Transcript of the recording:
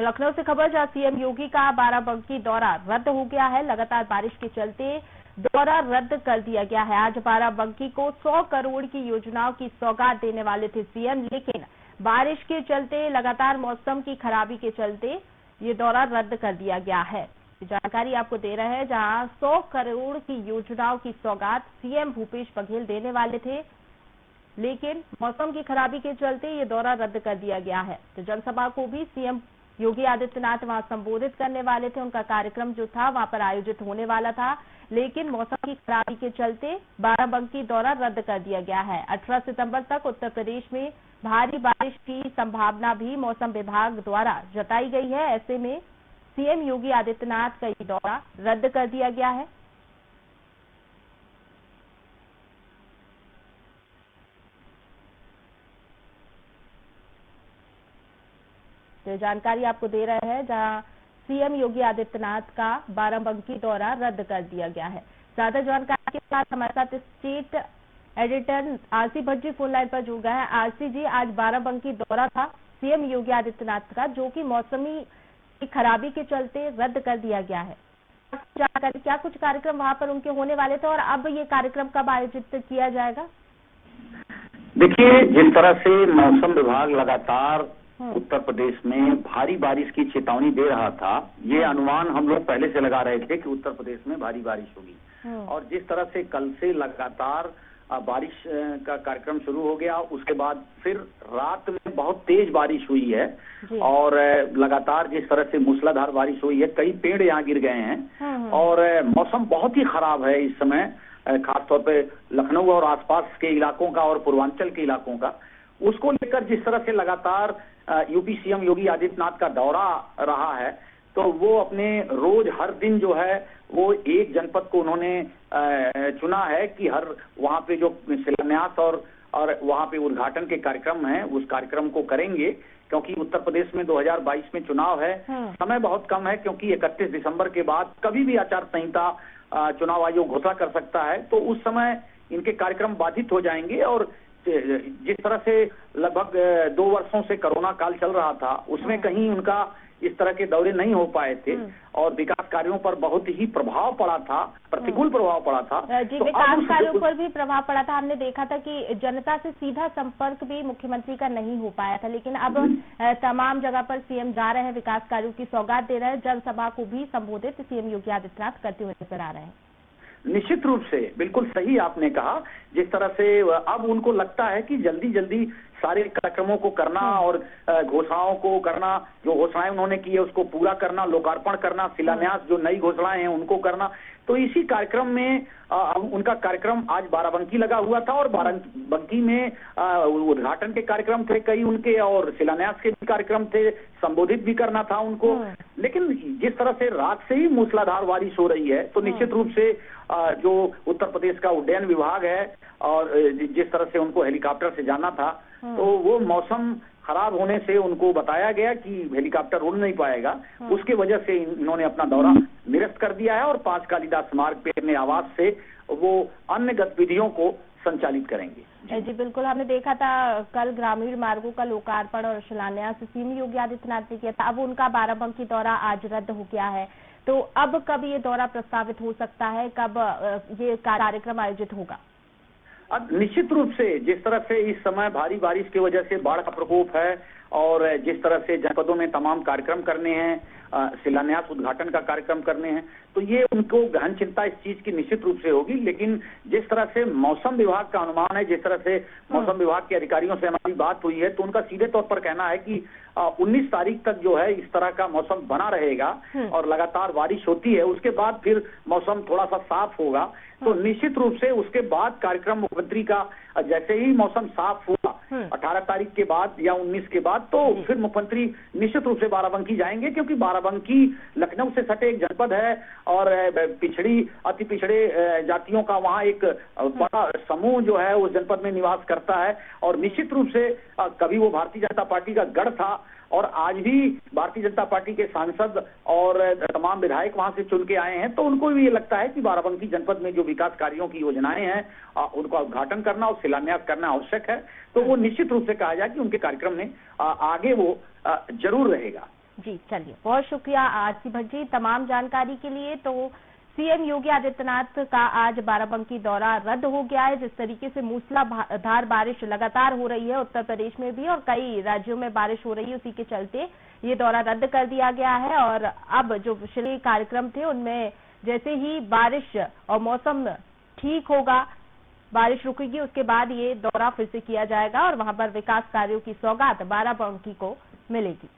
तो लखनऊ से खबर, जहां सीएम योगी का बाराबंकी दौरा रद्द हो गया है। लगातार बारिश के चलते दौरा रद्द कर दिया गया है। आज बाराबंकी को 100 करोड़ की योजनाओं की सौगात देने वाले थे सीएम, लेकिन बारिश के चलते, लगातार मौसम की खराबी के चलते ये दौरा रद्द कर दिया गया है। जानकारी आपको दे रहे हैं, जहां 100 करोड़ की योजनाओं की सौगात सीएम भूपेश बघेल देने वाले थे, लेकिन मौसम की खराबी के चलते ये दौरा रद्द कर दिया गया है। तो जनसभा को भी सीएम योगी आदित्यनाथ वहां संबोधित करने वाले थे। उनका कार्यक्रम जो था वहां पर आयोजित होने वाला था, लेकिन मौसम की खराबी के चलते बाराबंकी दौरा रद्द कर दिया गया है। 18 सितंबर तक उत्तर प्रदेश में भारी बारिश की संभावना भी मौसम विभाग द्वारा जताई गई है। ऐसे में सीएम योगी आदित्यनाथ का ये दौरा रद्द कर दिया गया है। तो जानकारी आपको दे रहे हैं, जहां सीएम योगी आदित्यनाथ का बाराबंकी दौरा रद्द कर दिया गया है। ज्यादा जानकारी के साथ हमारे साथ state editor RC Bhatt phone line पर जुड़ गए हैं। आरसी जी, आज बाराबंकी दौरा था सीएम योगी आदित्यनाथ का, जो कि मौसमी खराबी के चलते रद्द कर दिया गया है। जानकारी, क्या कुछ कार्यक्रम वहां पर उनके होने वाले थे और अब ये कार्यक्रम कब आयोजित किया जाएगा? देखिए, जिस तरह से मौसम विभाग लगातार उत्तर प्रदेश में भारी बारिश की चेतावनी दे रहा था, ये अनुमान हम लोग पहले से लगा रहे थे कि उत्तर प्रदेश में भारी बारिश होगी। और जिस तरह से कल से लगातार बारिश का कार्यक्रम शुरू हो गया, उसके बाद फिर रात में बहुत तेज बारिश हुई है और लगातार जिस तरह से मूसलाधार बारिश हुई है, कई पेड़ यहाँ गिर गए हैं और मौसम बहुत ही खराब है इस समय, खासतौर पे लखनऊ और आसपास के इलाकों का और पूर्वांचल के इलाकों का। उसको लेकर जिस तरह से लगातार यूपी सीएम योगी आदित्यनाथ का दौरा रहा है, तो वो अपने रोज हर दिन जो है वो एक जनपद को उन्होंने चुना है कि हर वहां पे जो शिलान्यास और वहां पे उद्घाटन के कार्यक्रम हैं, उस कार्यक्रम को करेंगे, क्योंकि उत्तर प्रदेश में 2022 में चुनाव है। समय बहुत कम है, क्योंकि 31 दिसंबर के बाद कभी भी आचार संहिता चुनाव आयोग घोषणा कर सकता है, तो उस समय इनके कार्यक्रम बाधित हो जाएंगे। और जिस तरह से लगभग 2 वर्षों से कोरोना काल चल रहा था, उसमें कहीं उनका इस तरह के दौरे नहीं हो पाए थे और विकास कार्यों पर बहुत ही प्रभाव पड़ा था, प्रतिकूल प्रभाव पड़ा था। जी, तो विकास कार्यों पर भी प्रभाव पड़ा था। हमने देखा था कि जनता से सीधा संपर्क भी मुख्यमंत्री का नहीं हो पाया था, लेकिन अब तमाम जगह पर सीएम जा रहे हैं, विकास कार्यों की सौगात दे रहे हैं, जनसभा को भी संबोधित सीएम योगी आदित्यनाथ करते हुए नजर आ रहे हैं। निश्चित रूप से, बिल्कुल सही आपने कहा। जिस तरह से अब उनको लगता है कि जल्दी जल्दी सारे कार्यक्रमों को करना और घोषणाओं को करना, जो घोषणाएं उन्होंने की है उसको पूरा करना, लोकार्पण करना, शिलान्यास जो नई घोषणाएं हैं उनको करना, तो इसी कार्यक्रम में उनका कार्यक्रम आज बाराबंकी लगा हुआ था और बाराबंकी में उद्घाटन के कार्यक्रम थे कई उनके और शिलान्यास के भी कार्यक्रम थे, संबोधित भी करना था उनको। लेकिन जिस तरह से रात से ही मूसलाधार बारिश हो रही है, तो निश्चित रूप से जो उत्तर प्रदेश का उड्डयन विभाग है और जिस तरह से उनको हेलीकॉप्टर से जाना था, तो वो मौसम खराब होने से उनको बताया गया कि हेलीकॉप्टर उड़ नहीं पाएगा, उसके वजह से इन्होंने अपना दौरा निरस्त कर दिया है और 5 कालिदास स्मारक पे अपने आवास से वो अन्य गतिविधियों को संचालित करेंगे। जी बिल्कुल, हमने देखा था कल ग्रामीण मार्गों का लोकार्पण और शिलान्यास सीएम योगी आदित्यनाथ ने किया था। अब उनका बाराबंकी दौरा आज रद्द हो गया है, तो अब कब ये दौरा प्रस्तावित हो सकता है, कब ये कार्यक्रम आयोजित होगा? अब निश्चित रूप से जिस तरह से इस समय भारी बारिश की वजह से बाढ़ का प्रकोप है और जिस तरह से जनपदों में तमाम कार्यक्रम करने हैं, शिलान्यास उद्घाटन का कार्यक्रम करने हैं, तो ये उनको गहन चिंता इस चीज की निश्चित रूप से होगी। लेकिन जिस तरह से मौसम विभाग का अनुमान है, जिस तरह से मौसम विभाग के अधिकारियों से हमारी बात हुई है, तो उनका सीधे तौर पर कहना है कि 19 तारीख तक जो है इस तरह का मौसम बना रहेगा और लगातार बारिश होती है, उसके बाद फिर मौसम थोड़ा सा साफ होगा। तो निश्चित रूप से उसके बाद कार्यक्रम मुख्यमंत्री का जैसे ही मौसम साफ हुआ 18 तारीख के बाद या 19 के बाद, तो फिर मुख्यमंत्री निश्चित रूप से बाराबंकी जाएंगे, क्योंकि बाराबंकी लखनऊ से सटे एक जनपद है और पिछड़ी अति पिछड़े जातियों का वहाँ एक बड़ा समूह जो है उस जनपद में निवास करता है। और निश्चित रूप से कभी वो भारतीय जनता पार्टी का गढ़ था और आज भी भारतीय जनता पार्टी के सांसद और तमाम विधायक वहां से चुन के आए हैं, तो उनको भी ये लगता है कि बाराबंकी जनपद में जो विकास कार्यों की योजनाएं हैं उनका उद्घाटन करना और शिलान्यास करना आवश्यक है। तो वो निश्चित रूप से कहा जाए कि उनके कार्यक्रम में आगे वो जरूर रहेगा। जी चलिए, बहुत शुक्रिया आरसी भट्ट जी तमाम जानकारी के लिए। तो सीएम योगी आदित्यनाथ का आज बाराबंकी दौरा रद्द हो गया है। जिस तरीके से मूसलाधार बारिश लगातार हो रही है उत्तर प्रदेश में भी और कई राज्यों में बारिश हो रही है, उसी के चलते ये दौरा रद्द कर दिया गया है। और अब जो पिछले कार्यक्रम थे उनमें जैसे ही बारिश और मौसम ठीक होगा, बारिश रुकेगी, उसके बाद ये दौरा फिर से किया जाएगा और वहां पर विकास कार्यों की सौगात बाराबंकी को मिलेगी।